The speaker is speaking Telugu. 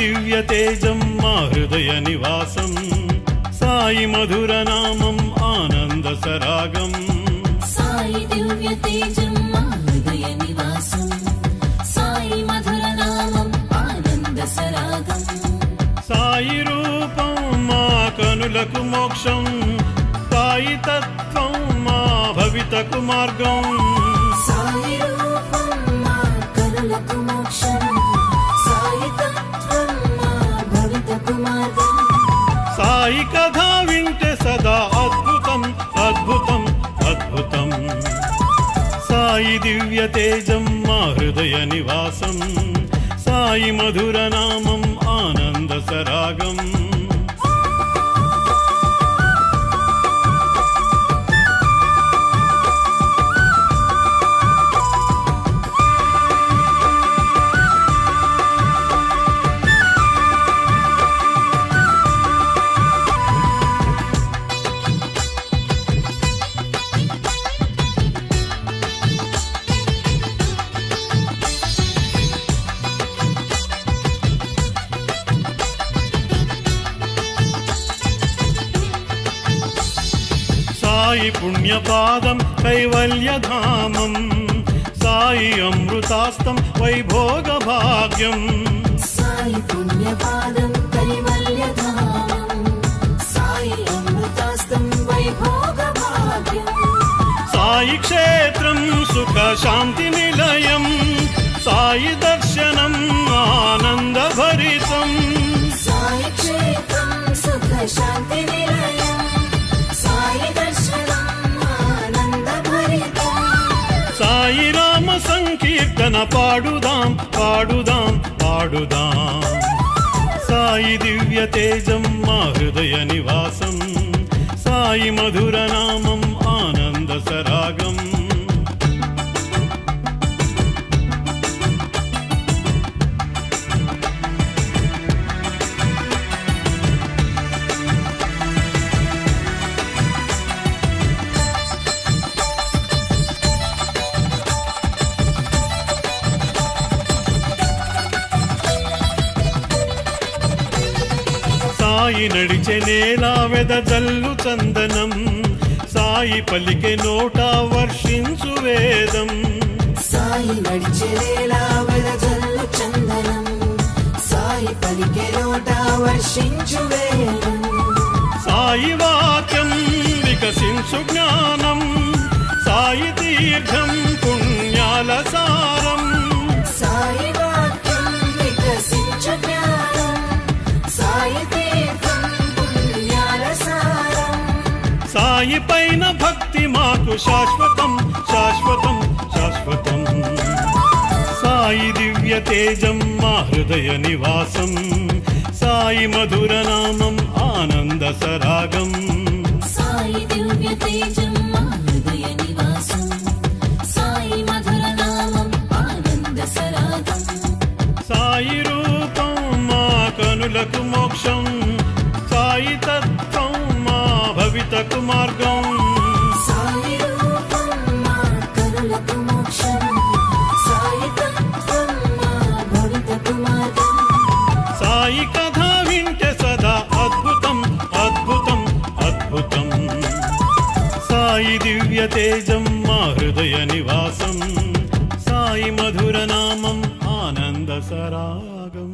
దివ్య తేజం మా హృదయ నివాసం సాయి మధుర నామం ఆనంద సరాగం సాయి దివ్య తేజం మా హృదయ నివాసం సాయి మధుర నామం ఆనంద సరాగం సాయి రూపం మా కనులకు మోక్షం సాయి తత్వం మా భవితకు మార్గం సాయి రూపం మా కనులకు మోక్షం సాయి తత్వం మా భవితకు మార్గం సాయి కథ వింటే సదా అద్భుతం అద్భుతం అద్భుతం సాయి దివ్య తేజం మా హృదయ నివాసం సాయి మధుర నామం ఆనంద సరాగం సాయి పుణ్యపాదం కైవల్యధామం సాయి అమృతాస్తం వైభోగ భాగ్యం సాయి పుణ్యపాదం కైవల్యధామం సాయి అమృతాస్తం వైభోగ భాగ్యం సాయి క్షేత్రం సుఖ శాంతి నిలయం సాయి దర్శనం ఆనంద భరితం సాయి క్షేత్రం సుఖ శాంతి నిలయం సాయి దర్శనం ఆనంద భరితం సాయి రామ సంకీర్తన పాడుదాం పాడుదాం పాడుదాం సాయి దివ్య తేజం మా హృదయ నివాసం సాయి మధుర నామం ఆనంద సరాగం సాయి నడిచె నేల వెదజల్లు చందనం సాయి పలికె నోట వర్షించు వేదం సాయి నడిచెలా వెదజల్లు చందనం సాయి పలికే నోట వర్షించు వేదం సాయి వాక్యం వికసించు జ్ఞానం సాయి తీర్థం పుణ్యాల సారం సాయి వాక్యం వికసించు జ్ఞానం సాయి తీర్థం పుణ్యాల సారం సాయి పైన భక్తి మాకు శాశ్వతం శాశ్వతం శాశ్వతం సాయి దివ్య తేజం మా హృదయ నివాసం సాయి మధుర నామం ఆనంద సరాగం సాయి దివ్య తేజం మా హృదయ నివాసం సాయి మధుర నామం ఆనంద సరాగం సాయి రూపం మా కనులకు మోక్షం సాయి తత్వం మా భవితకు మార్గం సాయి రూపం మా కనులకు మోక్షం సాయి తత్వం మా భవితకు మార్గం సాయి కథ వింటే సదా అద్భుతం అద్భుతం అద్భుతం సాయి దివ్య తేజం మా హృదయ నివాసం సాయి మధుర నామం ఆనంద సరాగం